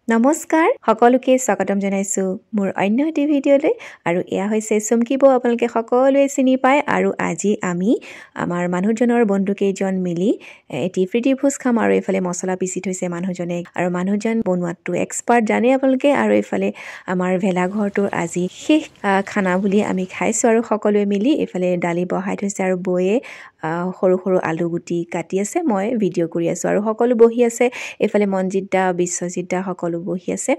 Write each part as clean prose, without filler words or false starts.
নমস্কাৰ সকলোকে স্বাগতম জনাইছো মোৰ অন্য এটি ভিডিঅ'লৈ আৰু এয়া হৈছে চুমকি বৌ আপোনালোকে সকলোৱে চিনি পায় আৰু আজি আমি আমাৰ মানুহজনৰ বন্ধু কেইজন মিলি এটি ফ্ৰিটি ভোজ খাম আৰু এইফালে মছলা পিচি থৈছে মানুহজনে আৰু মানুহজন বনোৱাটো এক্সপাৰ্ট জানে আপোনালোকে আৰু এইফালে আমাৰ ভেলাঘৰটোৰ আজি শেষ খানা বুলি আমি খাইছোঁ আৰু সকলোৱে মিলি এইফালে দালি বহাই থৈছে আৰু বৌয়ে সৰু সৰু আলু গুটি কাটি আছে মই ভিডিঅ' কৰি আছোঁ আৰু সকলো বহি আছে এইফালে মনজিত দা বিশ্বজিত দা সকলো বহি আছে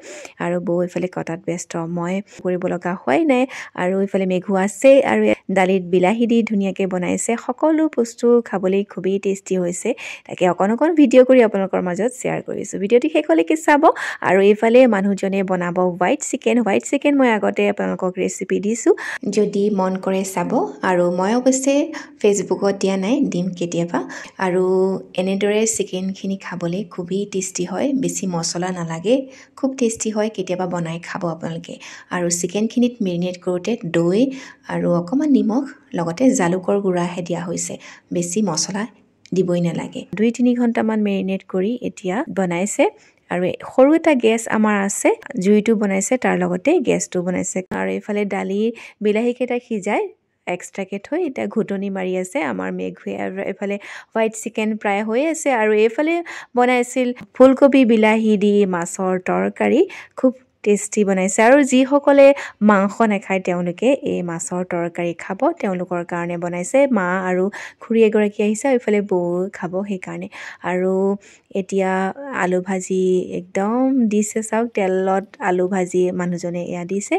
আৰু বৌ এইফালে কটাত ব্যস্ত মই কৰিব লগা হোৱাই নাই আৰু এইফালে মেঘু আছে আৰু দালিত বিলাহী দি ধুনীয়াকৈ বনাইছে সকলো বস্তু খাবলৈ খুবেই টেষ্টি হৈছে তাকে অকণ ভিডিঅ' কৰি আপোনালোকৰ মাজত শ্বেয়াৰ কৰিছোঁ ভিডিঅ'টি শেষলৈকে চাব আৰু এইফালে মানুহজনে বনাব হোৱাইট চিকেন মই আগতে আপোনালোকক ৰেচিপি দিছোঁ যদি মন কৰে চাব আৰু মই অৱশ্যে ফেচবুকত দিয়া নাই দিম কেতিয়াবা আৰু এনেদৰে চিকেনখিনি খাবলৈ খুবেই টেষ্টি হয় বেছি মছলা নালাগে খুব টেষ্টি হয় কেতিয়াবা বনাই খাব আপোনালোকে আৰু চিকেনখিনিত মেৰিনেট কৰোঁতে দৈ আৰু অকণমান নিমখ লগতে জালুকৰ গুড়াহে দিয়া হৈছে বেছি মছলা দিবই নালাগে 2-3 ঘণ্টামান মেৰিনেট কৰি এতিয়া বনাইছে আৰু সৰু এটা গেছ আমাৰ আছে জুইটো বনাইছে তাৰ লগতে গেছটো বনাইছে আৰু এইফালে দালি বিলাহীকেইটা সিজাই এক্সট্ৰাকে থৈ এতিয়া ঘুটনি মাৰি আছে আমাৰ মেঘুৱে আৰু এইফালে হোৱাইট চিকেন প্ৰায় হৈ আছে আৰু এইফালে বনাইছিল ফুলকবি বিলাহী দি মাছৰ তৰকাৰী খুব টেষ্টি বনাইছে আৰু যিসকলে মাংস নাখায় তেওঁলোকে এই মাছৰ তৰকাৰী খাব তেওঁলোকৰ কাৰণে বনাইছে মা আৰু খুৰী এগৰাকী আহিছে এইফালে বৌ খাব সেইকাৰণে আৰু এতিয়া আলু ভাজি একদম দিছে চাওক তেলত আলু ভাজি মানুহজনে এয়া দিছে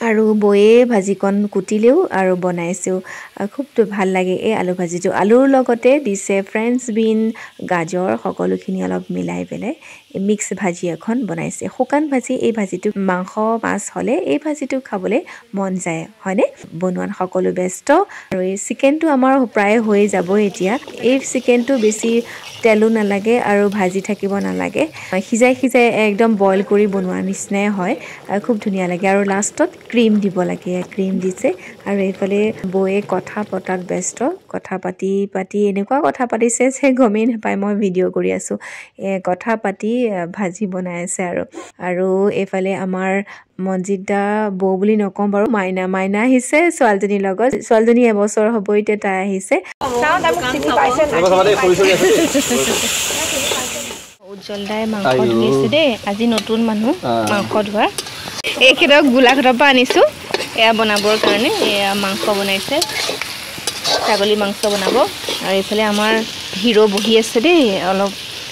আৰু বৌয়ে ভাজিকণ কুটিলেও আৰু বনাইছেও খুব ভাল লাগে এই আলু ভাজিটো আলুৰ লগতে দিছে ফ্ৰেঞ্চ বিন গাজৰ সকলোখিনি অলপ মিলাই পেলাই মিক্স ভাজি এখন বনাইছে শুকান ভাজি এই ভাজিটো মাংস মাছ হ'লে এই ভাজিটো খাবলৈ মন যায় হয়নে বনোৱাত সকলো ব্যস্ত আৰু এই চিকেনটো আমাৰ প্ৰায় হৈ যাব এতিয়া এই চিকেনটো বেছি তেলো নালাগে আৰু ভাজি থাকিব নালাগে সিজাই একদম বইল কৰি বনোৱাৰ নিচিনাই হয় খুব ধুনীয়া লাগে আৰু লাষ্টত ক্ৰীম দিব লাগে ক্ৰীম দিছে আৰু এইফালে বৌয়ে কথা পতাত ব্যস্ত কথা পাতি এনেকুৱা কথা পাতিছে যে গমেই নাপায় মই ভিডিঅ' কৰি আছোঁ কথা পাতি ভাজি বনাই আছে আৰু এইফালে আমাৰ মনজিত দা বৌ বুলি নকওঁ বাৰু মাইনা আহিছে ছোৱালীজনীৰ লগত ছোৱালীজনী এবছৰ হ'ব এতিয়া তাই আহিছে উজ্জ্বল দাই মাংস ধুইছে দেই আজি নতুন মানুহ মাংস ধোৱা এইকেইটাক গোলাঘাটৰ পৰা আনিছোঁ এয়া বনাবৰ কাৰণে এয়া মাংস বনাইছে ছাগলী মাংস বনাব আৰু এইফালে আমাৰ হিৰো বহি আছে দেই অলপ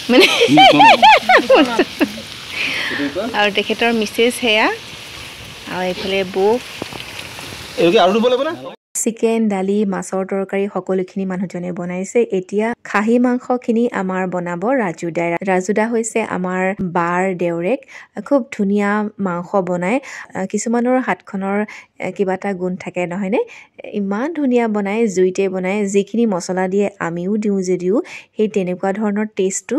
মানে আৰু তেখেতৰ মিছেছ সেয়া আৰু এইফালে বৌ চিকেন দালি মাছৰ তৰকাৰী সকলোখিনি মানুহজনে বনাইছে এতিয়া খাহী মাংসখিনি আমাৰ বনাব ৰাজু দা হৈছে আমাৰ বাৰ দেউৰেক খুব ধুনীয়া মাংস বনায় কিছুমানৰ হাতখনৰ কিবা এটা গুণ থাকে নহয়নে ইমান ধুনীয়া বনায় জুইতে বনায় যিখিনি মছলা দিয়ে আমিও দিওঁ যদিও সেই তেনেকুৱা ধৰণৰ টেষ্টটো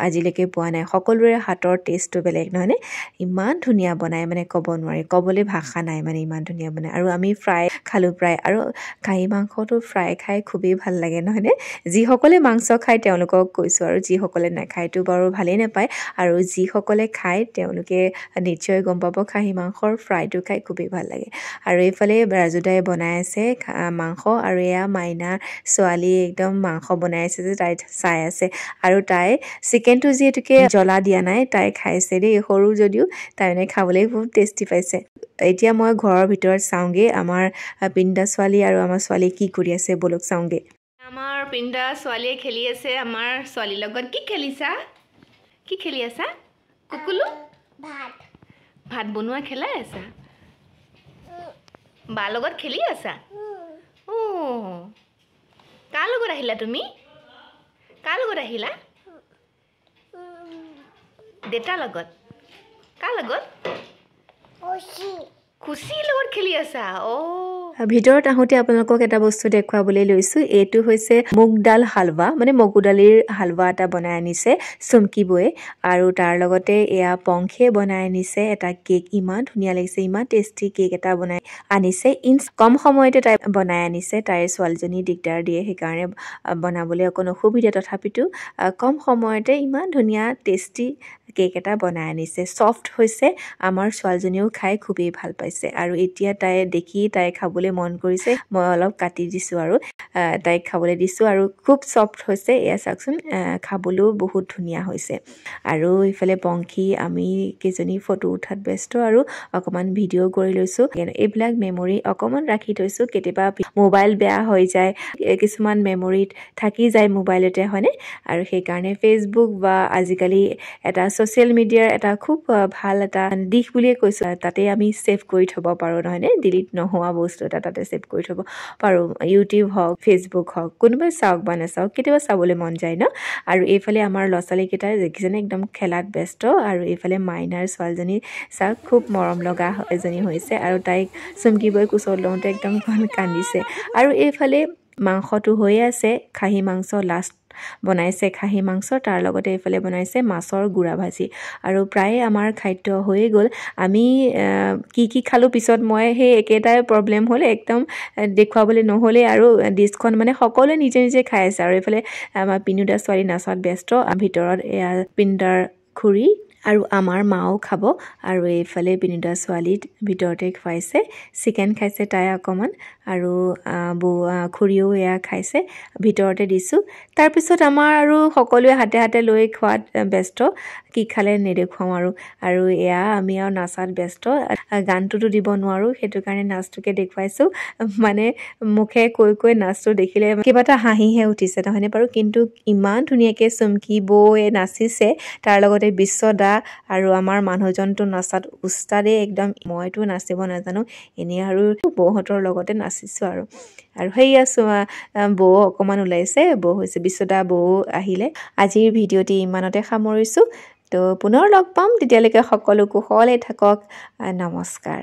আজিলৈকে পোৱা নাই সকলোৰে হাতৰ টেষ্টটো বেলেগ নহয়নে ইমান ধুনীয়া বনায় মানে ক'ব নোৱাৰি ক'বলৈ ভাষা নাই মানে ইমান ধুনীয়া বনায় আৰু আমি ফ্ৰাই খালোঁ প্ৰায় আৰু খাহী মাংসটো ফ্ৰাই খাই খুবেই ভাল লাগে নহয়নে যিসকলে মাংস খায় তেওঁলোকক কৈছোঁ আৰু যিসকলে নাখায়তো বাৰু ভালেই নাপায় আৰু যিসকলে খায় তেওঁলোকে নিশ্চয় গম পাব খাহী মাংসৰ ফ্ৰাইটো খাই খুবেই ভাল লাগে আৰু এইফালে ৰাজুদাই বনাই আছে মাংস আৰু এয়া মাইনা ছোৱালী একদম মাংস বনাই আছে যে তাই চাই আছে আৰু তাই চিকেনটো যিহেতুকে জ্বলা দিয়া নাই তাই খাইছে দেই সৰু যদিও তাই মানে খাবলৈ খুব টেষ্টি পাইছে এতিয়া মই ঘৰৰ ভিতৰত চাওঁগৈ আমাৰ পিণ্ডা ছোৱালী আৰু আমাৰ ছোৱালী কি কৰি আছে বলক চাওঁগৈ আমাৰ পিণ্ডা ছোৱালীয়ে খেলি আছে আমাৰ ছোৱালীৰ লগত কি খেলি আছা কুকুলু ভাত বনোৱা খেলাই আছা বাৰ লগত খেলি আছা কাৰ লগত আহিলা তুমি দেউতাৰ লগত কাৰ লগত খুচিৰ লগত খেলি আছা ভিতৰত আহোঁতে আপোনালোকক এটা বস্তু দেখুৱাবলৈ লৈছোঁ এইটো হৈছে মুগ ডাল হালৱা মানে মগু দালিৰ হালৱা এটা বনাই আনিছে চুমকি বৌয়ে আৰু তাৰ লগতে এয়া পংখে বনাই আনিছে এটা কেক ইমান ধুনীয়া লাগিছে ইমান টেষ্টি কেক এটা বনাই আনিছে কম সময়তে তাই বনাই আনিছে তাইৰ ছোৱালীজনী দিগদাৰ দিয়ে সেইকাৰণে বনাবলৈ অকণ অসুবিধা তথাপিতো কম সময়তে ইমান ধুনীয়া টেষ্টি কেক এটা বনাই আনিছে সফট হৈছে আমাৰ ছোৱালীজনীও খাই খুবেই ভাল পাইছে আৰু এতিয়া তাই দেখি তাই খাবলৈ মন কৰিছে মই অলপ কাটি দিছোঁ আৰু তাইক খাবলৈ দিছোঁ আৰু খুব সফট হৈছে এয়া চাওকচোন খাবলৈও বহুত ধুনীয়া হৈছে আৰু ইফালে পংখী আমি কেইজনী ফটো উঠাত ব্যস্ত আৰু অকণমান ভিডিঅ' কৰি লৈছোঁ এইবিলাক মেমৰি অকণমান ৰাখি থৈছোঁ কেতিয়াবা মোবাইল বেয়া হৈ যায় কিছুমান মেমৰিত থাকি যায় মোবাইলতে হয়নে আৰু সেইকাৰণে ফেচবুক বা আজিকালি এটা ছ'চিয়েল মিডিয়াৰ এটা খুব ভাল এটা দিশ বুলিয়ে কৈছোঁ তাতে আমি ছেভ কৰি থ'ব পাৰোঁ নহয়নে ডিলিট নোহোৱা বস্তু এটা তাতে ছেভ কৰি থ'ব পাৰোঁ ইউটিউব হওক ফেচবুক হওক কোনোবাই চাওক বা নাচাওক কেতিয়াবা চাবলৈ মন যায় ন আৰু এইফালে আমাৰ ল'ৰা ছোৱালীকেইটাই দেখিছেনে একদম খেলাত ব্যস্ত আৰু এইফালে মাইনাৰ ছোৱালীজনী চাওক খুব মৰম লগা এজনী হৈছে আৰু তাইক চুমকি বৌয়ে কোচত লওঁতে একদম কান্দিছে আৰু এইফালে মাংসটো হৈয়ে আছে খাহী মাংস লাষ্ট বনাইছে খাহী মাংস তাৰ লগতে এইফালে বনাইছে মাছৰ গুড়া ভাজি আৰু প্ৰায়ে আমাৰ খাদ্য হৈয়ে গ'ল আমি কি খালোঁ পিছত মই সেই একেটাই প্ৰব্লেম হ'ল একদম দেখুৱাবলৈ নহ'লে আৰু ডিছখন মানে সকলোৱে নিজে নিজে খাই আছে আৰু এইফালে আমাৰ পিনুদা ছোৱালী নাচত ব্যস্ত ভিতৰত এয়া পিনুদাৰ খুৰী আৰু আমাৰ মাও খাব আৰু এইফালে পিনুদা ছোৱালীত ভিতৰতে খুৱাইছে চিকেন খাইছে তাই অকণমান আৰু খুৰীও এয়া খাইছে ভিতৰতে দিছোঁ তাৰপিছত আমাৰ আৰু সকলোৱে হাতে হাতে লৈ খোৱাত ব্যস্ত কি খালে নেদেখুৱাওঁ আৰু এয়া আমি আৰু নাচাত ব্যস্ত গানটোতো দিব নোৱাৰোঁ সেইটো কাৰণে নাচটোকে দেখুৱাইছোঁ মানে মুখে কৈ নাচটো দেখিলে কিবা এটা হাঁহিহে উঠিছে নহয়নে বাৰু কিন্তু ইমান ধুনীয়াকৈ চুমকি বৌয়ে নাচিছে তাৰ লগতে বিশ্বদা আৰু আমাৰ মানুহজনটো নাচাত উস্তাদেই একদম মইতো নাচিব নাজানো এনেই আৰু বৌহঁতৰ লগতে নাচিছোঁ আৰু সেয়া বৌ অকণমান ওলাইছে বৌ হৈছে বিশ্বদা বৌ আহিলে আজিৰ ভিডিঅ'টি ইমানতে সামৰিছোঁ তো পুনৰ লগ পাম তেতিয়ালৈকে সকলো কুশলে থাকক নমস্কাৰ